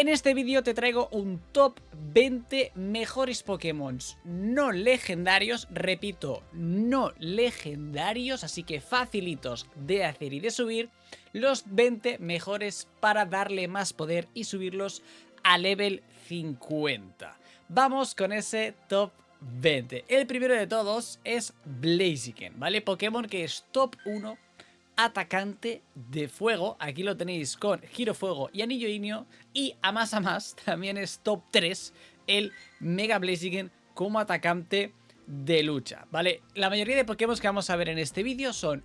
En este vídeo te traigo un top 20 mejores Pokémon no legendarios, repito, no legendarios, así que facilitos de hacer y de subir, los 20 mejores para darle más poder y subirlos a level 50. Vamos con ese top 20. El primero de todos es Blaziken, ¿vale? Pokémon que es top 1 atacante de fuego. Aquí lo tenéis con Giro Fuego y Anillo Ignio. Y a más también es top 3 el Mega Blaziken como atacante de lucha, ¿vale? La mayoría de Pokémon que vamos a ver en este vídeo son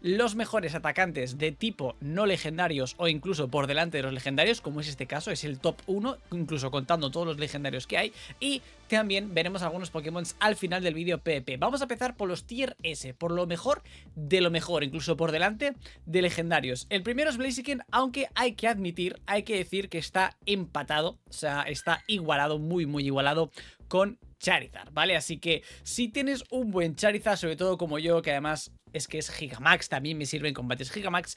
los mejores atacantes de tipo no legendarios o incluso por delante de los legendarios, como es este caso, es el top 1, incluso contando todos los legendarios que hay. Y también veremos algunos Pokémon al final del vídeo PvP. Vamos a empezar por los tier S, por lo mejor de lo mejor, incluso por delante de legendarios. El primero es Blaziken, aunque hay que admitir, hay que decir que está empatado, o sea, está igualado, muy igualado con Charizard, ¿vale? Así que si tienes un buen Charizard, sobre todo como yo, que además es que es Gigamax, también me sirve en combates Gigamax,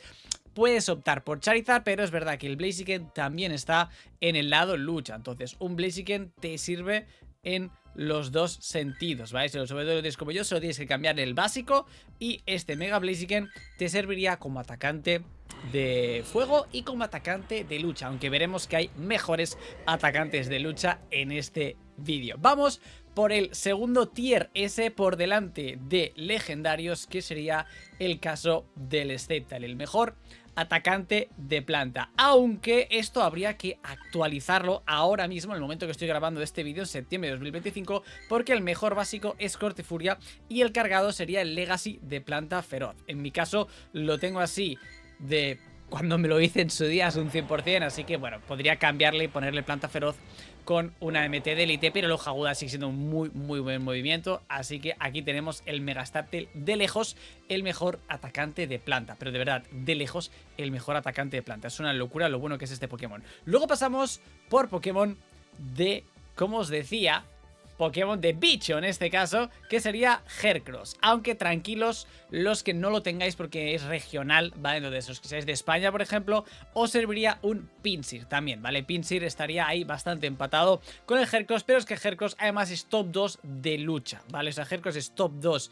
puedes optar por Charizard, pero es verdad que el Blaziken también está en el lado lucha. Entonces un Blaziken te sirve en los dos sentidos, ¿vale? Sobre todo lo tienes como yo, solo tienes que cambiar el básico y este Mega Blaziken te serviría como atacante de fuego y como atacante de lucha, aunque veremos que hay mejores atacantes de lucha en este vídeo. Vamos por el segundo tier S por delante de legendarios, que sería el caso del Sceptile, el mejor atacante de planta, aunque esto habría que actualizarlo ahora mismo, en el momento que estoy grabando este vídeo, en septiembre de 2025, porque el mejor básico es Cortefuria y el cargado sería el Legacy de planta feroz. En mi caso lo tengo así de cuando me lo hice en su día, es un 100%, así que bueno, podría cambiarle y ponerle planta feroz con una MT de élite, pero el hoja aguda sigue siendo un muy buen movimiento, así que aquí tenemos el Mega Sceptile, de lejos el mejor atacante de planta, pero de verdad, de lejos el mejor atacante de planta. Es una locura lo bueno que es este Pokémon. Luego pasamos por Pokémon de, como os decía, Pokémon de bicho en este caso, que sería Heracross. Aunque tranquilos los que no lo tengáis porque es regional, ¿vale? Entonces, los que seáis de España, por ejemplo, os serviría un Pinsir también, ¿vale? Pinsir estaría ahí bastante empatado con el Heracross, pero es que Heracross además es top 2 de lucha, ¿vale? O sea, Heracross es top 2,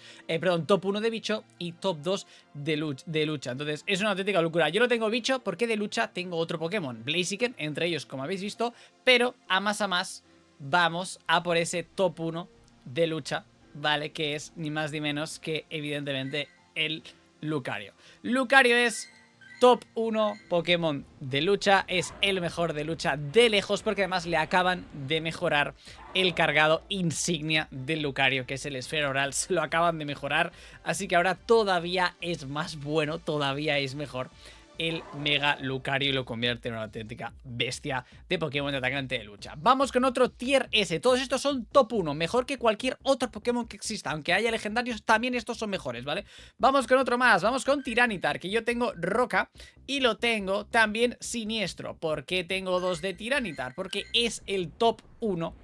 top 1 de bicho y top 2 de lucha. Entonces, es una auténtica locura. Yo no tengo bicho porque de lucha tengo otro Pokémon, Blaziken, entre ellos, como habéis visto, pero a más vamos a por ese top 1 de lucha, ¿vale? Que es ni más ni menos que, evidentemente, el Lucario. Lucario es top 1 Pokémon de lucha, es el mejor de lucha de lejos, porque además le acaban de mejorar el cargado insignia del Lucario, que es el Esfera Oral. Se lo acaban de mejorar, así que ahora todavía es más bueno, todavía es mejor el Mega Lucario y lo convierte en una auténtica bestia de Pokémon de atacante de lucha. Vamos con otro tier S. Todos estos son top 1, mejor que cualquier otro Pokémon que exista. Aunque haya legendarios, también estos son mejores, ¿vale? Vamos con otro más, vamos con Tiranitar, que yo tengo Roca y lo tengo también Siniestro. ¿Por qué tengo dos de Tiranitar? Porque es el top 1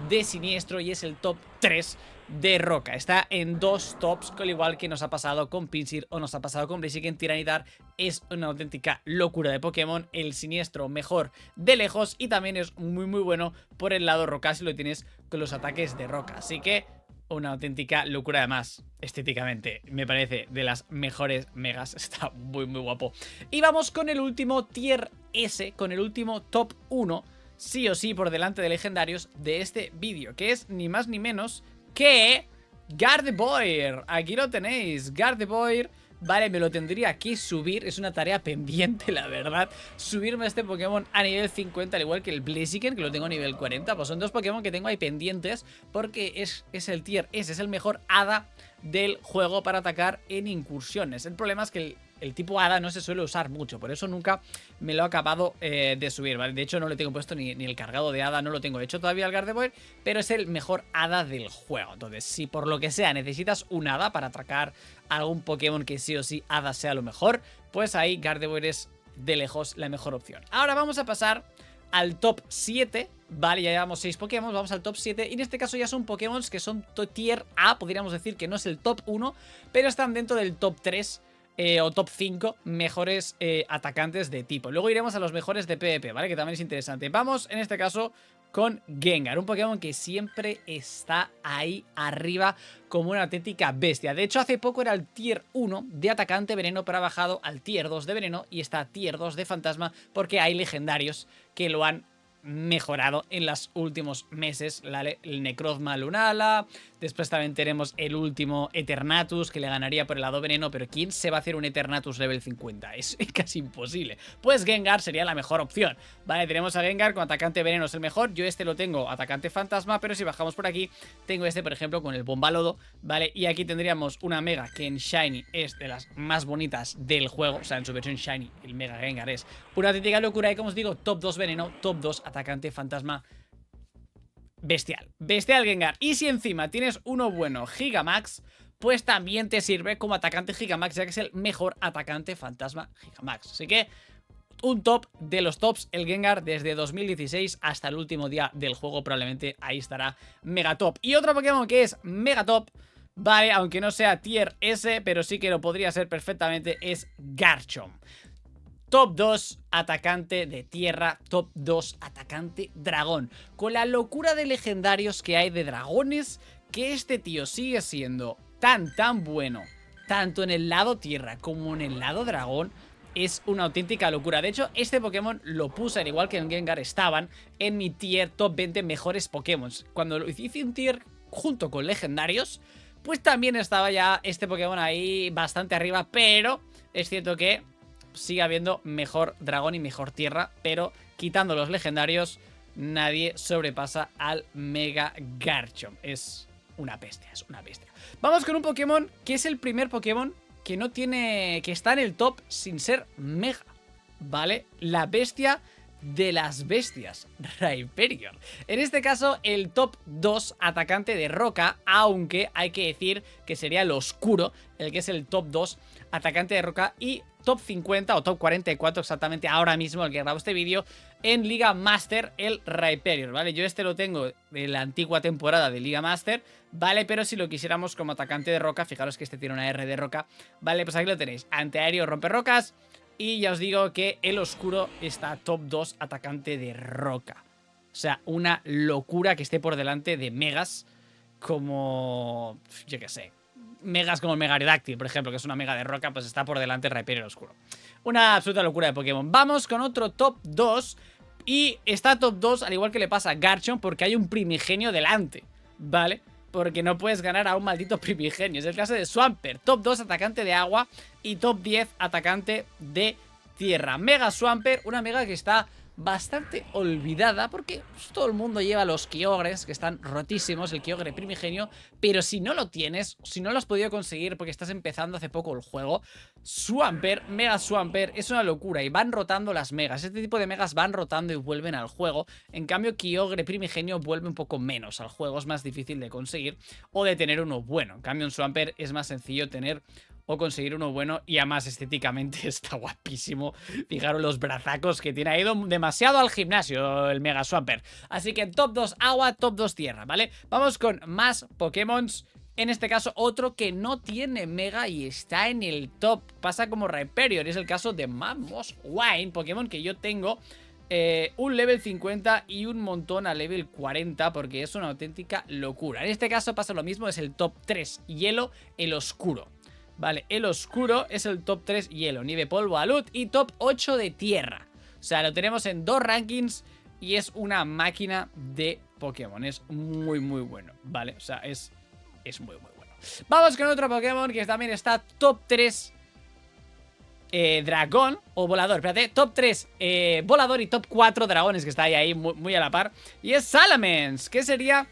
de Siniestro y es el top 3 de Roca. Está en dos tops, al igual que nos ha pasado con Pinsir o nos ha pasado con Blaziken. Tiranitar es una auténtica locura de Pokémon, el Siniestro mejor de lejos y también es muy bueno por el lado Roca si lo tienes con los ataques de Roca. Así que una auténtica locura, además estéticamente me parece de las mejores megas, está muy guapo. Y vamos con el último tier S, con el último top 1, sí o sí por delante de legendarios de este vídeo, que es ni más ni menos que Gardevoir. Aquí lo tenéis, Gardevoir. Vale, me lo tendría que subir, es una tarea pendiente, la verdad, subirme a este Pokémon a nivel 50, al igual que el Blaziken, que lo tengo a nivel 40. Pues son dos Pokémon que tengo ahí pendientes, porque es el tier S, es el mejor hada del juego para atacar en incursiones. El problema es que el tipo hada no se suele usar mucho, por eso nunca me lo he acabado de subir, ¿vale? De hecho no le tengo puesto ni el cargado de hada, no lo tengo hecho todavía al Gardevoir, pero es el mejor hada del juego. Entonces, si por lo que sea necesitas un hada para atracar a algún Pokémon que sí o sí hada sea lo mejor, pues ahí Gardevoir es de lejos la mejor opción. Ahora vamos a pasar al top 7, vale, ya llevamos 6 Pokémon, vamos al top 7, y en este caso ya son Pokémon que son tier A, podríamos decir que no es el top 1, pero están dentro del top 3 o top 5 mejores atacantes de tipo. Luego iremos a los mejores de PvP, ¿vale? Que también es interesante. Vamos, en este caso, con Gengar, un Pokémon que siempre está ahí arriba como una auténtica bestia. De hecho, hace poco era el tier 1 de atacante veneno, pero ha bajado al tier 2 de veneno y está tier 2 de fantasma porque hay legendarios que lo han mejorado en los últimos meses. El Necrozma Lunala, después también tenemos el último Eternatus que le ganaría por el lado veneno, pero ¿quién se va a hacer un Eternatus level 50? Es casi imposible. Pues Gengar sería la mejor opción, ¿vale? Tenemos a Gengar con atacante veneno, es el mejor. Yo este lo tengo atacante fantasma, pero si bajamos por aquí tengo este, por ejemplo, con el Bombalodo, ¿vale? Y aquí tendríamos una Mega que en Shiny es de las más bonitas del juego, o sea, en su versión Shiny el Mega Gengar es una auténtica locura. Y como os digo, top 2 veneno, top 2 atacante fantasma. Bestial, bestial Gengar. Y si encima tienes uno bueno, Gigamax, pues también te sirve como atacante Gigamax, ya que es el mejor atacante fantasma Gigamax. Así que un top de los tops, el Gengar desde 2016 hasta el último día del juego, probablemente ahí estará Megatop. Y otro Pokémon que es Megatop, vale, aunque no sea tier S, pero sí que lo podría ser perfectamente, es Garchomp. Top 2 atacante de tierra, top 2 atacante dragón. Con la locura de legendarios que hay de dragones, que este tío sigue siendo tan bueno, tanto en el lado tierra como en el lado dragón, es una auténtica locura. De hecho, este Pokémon lo puse, al igual que en Gengar, estaban en mi tier top 20 mejores Pokémon. Cuando lo hice un tier junto con legendarios, pues también estaba ya este Pokémon ahí bastante arriba, pero es cierto que sigue habiendo mejor dragón y mejor tierra, pero quitando los legendarios, nadie sobrepasa al Mega Garchomp. Es una bestia, es una bestia. Vamos con un Pokémon que es el primer Pokémon que no tiene, que está en el top sin ser Mega, ¿vale? La bestia de las bestias, Rhyperior. En este caso, el top 2 atacante de roca, aunque hay que decir que sería el oscuro, el que es el top 2 atacante de roca, y top 50 o top 44 exactamente ahora mismo, el que grabo este vídeo, en Liga Master, el Rhyperior, ¿vale? Yo este lo tengo de la antigua temporada de Liga Master, ¿vale? Pero si lo quisiéramos como atacante de roca, fijaros que este tiene una R de roca, ¿vale? Pues aquí lo tenéis, antiaéreo, rompe rocas. Y ya os digo que el oscuro está top 2 atacante de roca. O sea, una locura que esté por delante de megas como, yo qué sé, megas como el Megaridáctil, por ejemplo, que es una mega de roca, pues está por delante de Rhyperior oscuro. Una absoluta locura de Pokémon. Vamos con otro top 2. Y está top 2, al igual que le pasa a Garchomp, porque hay un primigenio delante, ¿vale? Porque no puedes ganar a un maldito primigenio. Es el caso de Swampert, top 2 atacante de agua y top 10 atacante de tierra. Mega Swampert, una mega que está bastante olvidada porque pues, todo el mundo lleva los Kyogres, que están rotísimos, el Kyogre primigenio, pero si no lo tienes, si no lo has podido conseguir porque estás empezando hace poco el juego, Swampert, Mega Swampert, es una locura y van rotando las megas. Este tipo de megas van rotando y vuelven al juego. En cambio, Kyogre primigenio vuelve un poco menos al juego, es más difícil de conseguir o de tener uno bueno. En cambio, en Swampert es más sencillo tener o conseguir uno bueno y además estéticamente está guapísimo. Fijaros los brazacos que tiene. Ha ido demasiado al gimnasio el Mega Swampert. Así que top 2 agua, top 2 tierra, ¿vale? Vamos con más Pokémon. En este caso otro que no tiene Mega y está en el top. Pasa como Rhyperior, es el caso de Mamoswine, Pokémon que yo tengo un level 50 y un montón a level 40 porque es una auténtica locura. En este caso pasa lo mismo, es el top 3 hielo, el oscuro. Vale, el oscuro es el top 3 hielo, nieve, polvo, alud y top 8 de tierra. O sea, lo tenemos en 2 rankings y es una máquina de Pokémon. Es muy bueno, ¿vale? O sea, es muy bueno. Vamos con otro Pokémon que también está top 3 dragón o volador, espérate, top 3 volador y top 4 dragones, que está ahí muy a la par. Y es Salamence, que sería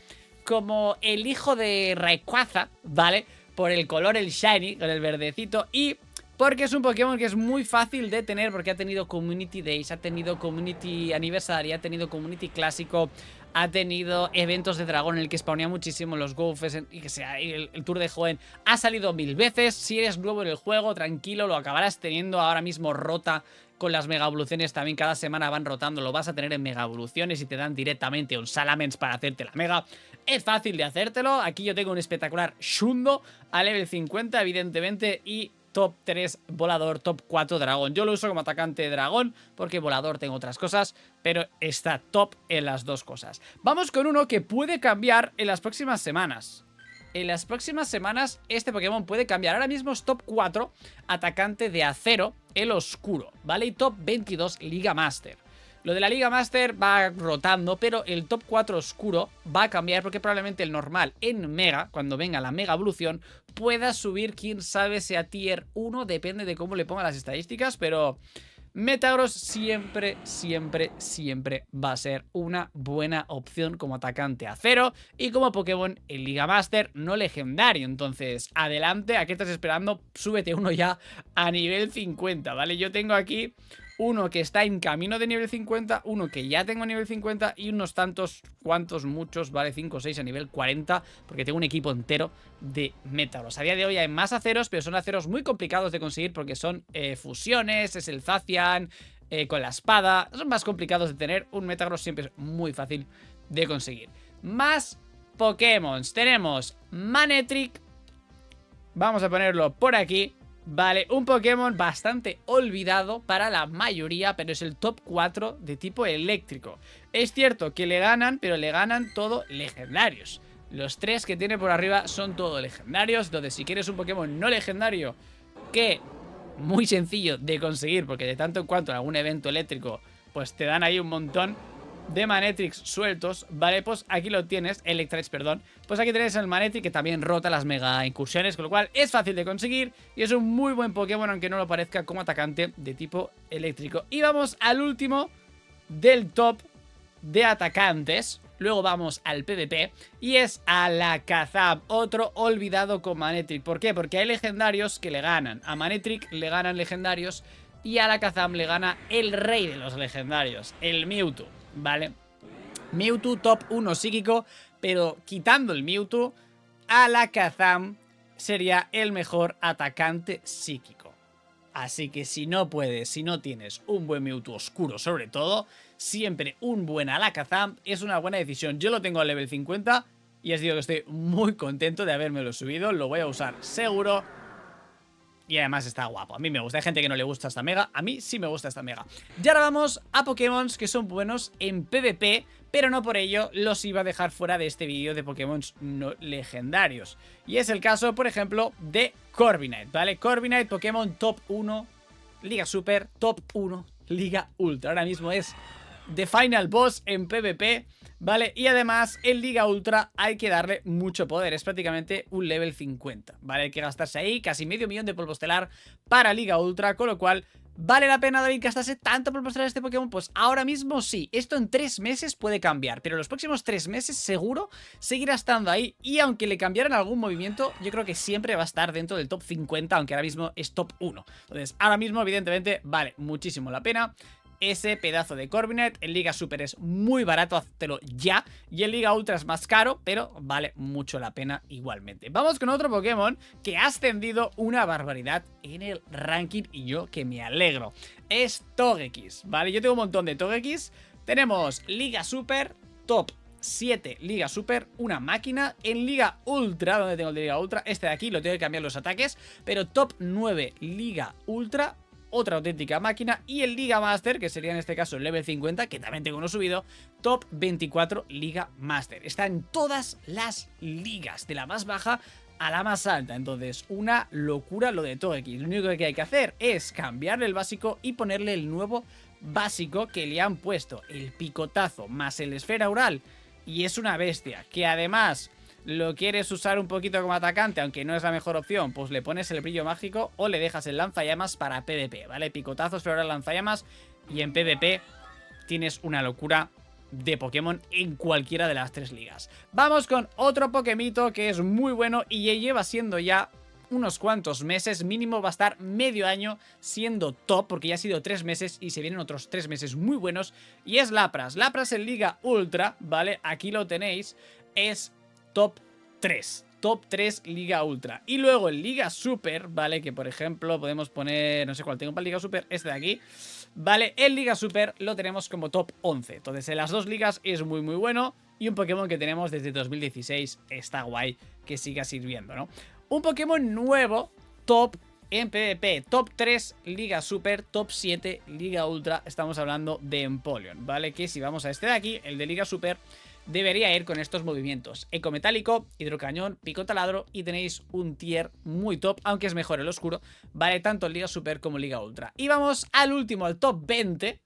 como el hijo de Rayquaza, ¿vale? Por el color, el shiny, con el verdecito. Y porque es un Pokémon que es muy fácil de tener, porque ha tenido Community Days, ha tenido Community Anniversary, ha tenido Community Clásico, ha tenido eventos de dragón en el que spawnea muchísimo los Goufes y que sea el Tour de Joven. Ha salido 1000 veces. Si eres nuevo en el juego, tranquilo, lo acabarás teniendo. Ahora mismo rota con las mega evoluciones, también cada semana van rotando, lo vas a tener en mega evoluciones y te dan directamente un Salamence para hacerte la mega. Es fácil de hacértelo. Aquí yo tengo un espectacular Shundo a level 50, evidentemente, y top 3 volador, top 4 dragón. Yo lo uso como atacante dragón porque volador tengo otras cosas, pero está top en las dos cosas. Vamos con uno que puede cambiar en las próximas semanas. En las próximas semanas este Pokémon puede cambiar. Ahora mismo es top 4 atacante de acero, el oscuro, ¿vale? Y top 22 Liga Master. Lo de la Liga Master va rotando, pero el top 4 oscuro va a cambiar porque probablemente el normal en Mega, cuando venga la Mega Evolución, pueda subir, quién sabe, sea tier 1, depende de cómo le ponga las estadísticas, pero Metagross siempre, siempre, siempre va a ser una buena opción como atacante acero y como Pokémon en Liga Master no legendario. Entonces, adelante, ¿a qué estás esperando? Súbete uno ya a nivel 50, ¿vale? Yo tengo aquí uno que está en camino de nivel 50, uno que ya tengo a nivel 50 y unos tantos, cuantos, muchos, vale, 5 o 6 a nivel 40, porque tengo un equipo entero de Metagross. A día de hoy hay más aceros, pero son aceros muy complicados de conseguir porque son fusiones, es el Zacian, con la espada, son más complicados de tener. Un Metagross siempre es muy fácil de conseguir. Más Pokémon, tenemos Manectric, vamos a ponerlo por aquí. Vale, un Pokémon bastante olvidado para la mayoría, pero es el top 4 de tipo eléctrico. Es cierto que le ganan, pero le ganan todo legendarios. Los 3 que tiene por arriba son todo legendarios, entonces si quieres un Pokémon no legendario, que muy sencillo de conseguir, porque de tanto en cuanto en algún evento eléctrico, pues te dan ahí un montón de Manectrics sueltos, ¿vale? Pues aquí lo tienes, Electrix, perdón. Pues aquí tenéis el Manectric que también rota las mega incursiones, con lo cual es fácil de conseguir y es un muy buen Pokémon, aunque no lo parezca, como atacante de tipo eléctrico. Y vamos al último del top de atacantes. Luego vamos al PvP y es Alakazam, otro olvidado con Manectric. ¿Por qué? Porque hay legendarios que le ganan. A Manectric le ganan legendarios y a Alakazam le gana el rey de los legendarios, el Mewtwo. ¿Vale? Mewtwo top 1 psíquico, pero quitando el Mewtwo, Alakazam sería el mejor atacante psíquico. Así que si no puedes, si no tienes un buen Mewtwo oscuro sobre todo, siempre un buen Alakazam es una buena decisión. Yo lo tengo a level 50 y os digo que estoy muy contento de habérmelo subido, lo voy a usar seguro. Y además está guapo, a mí me gusta, hay gente que no le gusta esta mega, a mí sí me gusta esta mega. Y ahora vamos a Pokémon que son buenos en PvP, pero no por ello los iba a dejar fuera de este vídeo de Pokémon no legendarios. Y es el caso, por ejemplo, de Corviknight, ¿vale? Corviknight, Pokémon top 1, Liga Super, top 1, Liga Ultra. Ahora mismo es The Final Boss en PvP, ¿vale? Y además en Liga Ultra hay que darle mucho poder, es prácticamente un level 50, ¿vale? Hay que gastarse ahí casi medio millón de polvo estelar para Liga Ultra, con lo cual, ¿vale la pena, David, gastarse tanto polvo estelar este Pokémon? Pues ahora mismo sí, esto en 3 meses puede cambiar, pero en los próximos 3 meses seguro seguirá estando ahí, y aunque le cambiaran algún movimiento, yo creo que siempre va a estar dentro del top 50, aunque ahora mismo es top 1. Entonces, ahora mismo, evidentemente, vale muchísimo la pena ese pedazo de Corviknight. En Liga Super es muy barato, háztelo ya. Y en Liga Ultra es más caro, pero vale mucho la pena igualmente. Vamos con otro Pokémon que ha ascendido una barbaridad en el ranking y yo que me alegro. Es Togekiss, ¿vale? Yo tengo un montón de Togekiss. Tenemos Liga Super, top 7 Liga Super, una máquina. En Liga Ultra, donde tengo el de Liga Ultra, este de aquí lo tengo que cambiar los ataques, pero top 9 Liga Ultra, otra auténtica máquina. Y el Liga Master, que sería en este caso el level 50, que también tengo uno subido, top 24 Liga Master. Está en todas las ligas, de la más baja a la más alta. Entonces, una locura lo de Togekiss. Lo único que hay que hacer es cambiarle el básico y ponerle el nuevo básico que le han puesto, el picotazo más el esfera oral. Y es una bestia, que además lo quieres usar un poquito como atacante, aunque no es la mejor opción, pues le pones el brillo mágico o le dejas el lanzallamas para PvP, ¿vale? Picotazos, pero ahora lanzallamas, y en PvP tienes una locura de Pokémon en cualquiera de las 3 ligas. Vamos con otro Pokémito que es muy bueno y ya lleva siendo ya unos cuantos meses, mínimo va a estar medio año siendo top, porque ya ha sido 3 meses y se vienen otros 3 meses muy buenos, y es Lapras. Lapras en Liga Ultra, ¿vale? Aquí lo tenéis, es top 3. Top 3 Liga Ultra. Y luego en Liga Super, ¿vale? Que por ejemplo podemos poner, no sé cuál tengo para Liga Super, este de aquí, ¿vale? En Liga Super lo tenemos como top 11. Entonces en las 2 ligas es muy muy bueno. Y un Pokémon que tenemos desde 2016 está guay que siga sirviendo, ¿no? Un Pokémon nuevo, top En PvP, top 3 Liga Super, top 7 Liga Ultra. Estamos hablando de Empoleon, ¿vale? Que si vamos a este de aquí, el de Liga Super, debería ir con estos movimientos: Eco Metálico, Hidrocañón, Pico Taladro, y tenéis un tier muy top, aunque es mejor el oscuro, ¿vale? Tanto en Liga Super como Liga Ultra. Y vamos al último, al top 20.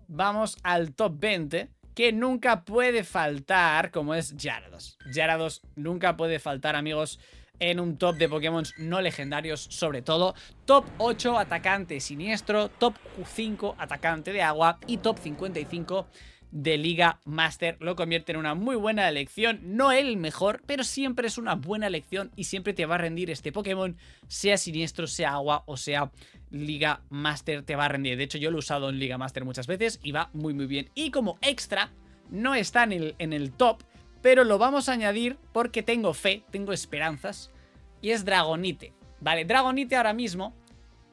Vamos al top 20, que nunca puede faltar, como es Gyarados. Gyarados nunca puede faltar, amigos, en un top de Pokémon no legendarios, sobre todo. Top 8 atacante siniestro, top 5 atacante de agua y top 55 de Liga Master. Lo convierte en una muy buena elección, no el mejor, pero siempre es una buena elección y siempre te va a rendir este Pokémon, sea siniestro, sea agua o sea Liga Master, te va a rendir. De hecho, yo lo he usado en Liga Master muchas veces y va muy bien. Y como extra, no está en el top, pero lo vamos a añadir porque tengo fe, tengo esperanzas, y es Dragonite, ¿vale? Dragonite ahora mismo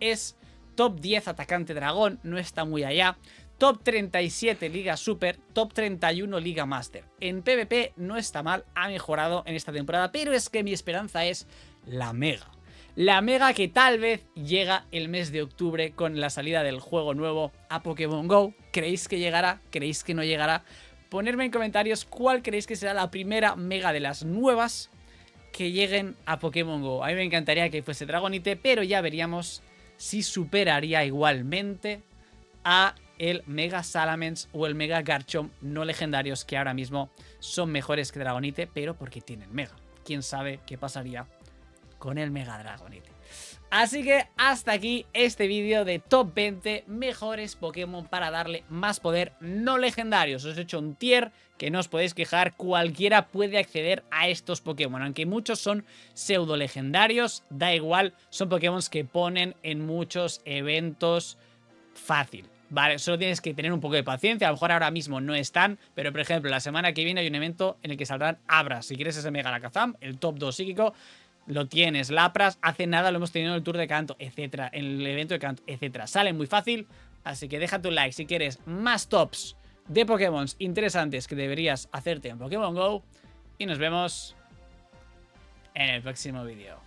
es top 10 atacante dragón, no está muy allá. Top 37 Liga Super, top 31 Liga Master. En PvP no está mal, ha mejorado en esta temporada, pero es que mi esperanza es la Mega. La Mega, que tal vez llega el mes de octubre con la salida del juego nuevo a Pokémon GO. ¿Creéis que llegará? ¿Creéis que no llegará? Ponedme en comentarios cuál creéis que será la primera Mega de las nuevas que lleguen a Pokémon GO. A mí me encantaría que fuese Dragonite, pero ya veríamos si superaría igualmente a el Mega Salamence o el Mega Garchomp no legendarios, que ahora mismo son mejores que Dragonite, pero porque tienen Mega. Quién sabe qué pasaría con el Mega Dragonite. Así que hasta aquí este vídeo de top 20 mejores Pokémon para darle más poder no legendarios. Os he hecho un tier que no os podéis quejar, cualquiera puede acceder a estos Pokémon, aunque muchos son pseudo legendarios, da igual, son Pokémon que ponen en muchos eventos fácil. Vale, solo tienes que tener un poco de paciencia. A lo mejor ahora mismo no están, pero por ejemplo la semana que viene hay un evento en el que saldrán Abras. Si quieres ese Mega Alakazam, el top 2 psíquico, lo tienes. Lapras, hace nada lo hemos tenido en el tour de Kanto, etcétera, en el evento de Kanto, etcétera. Sale muy fácil, así que deja tu like si quieres más tops de Pokémon interesantes que deberías hacerte en Pokémon GO. Y nos vemos en el próximo vídeo.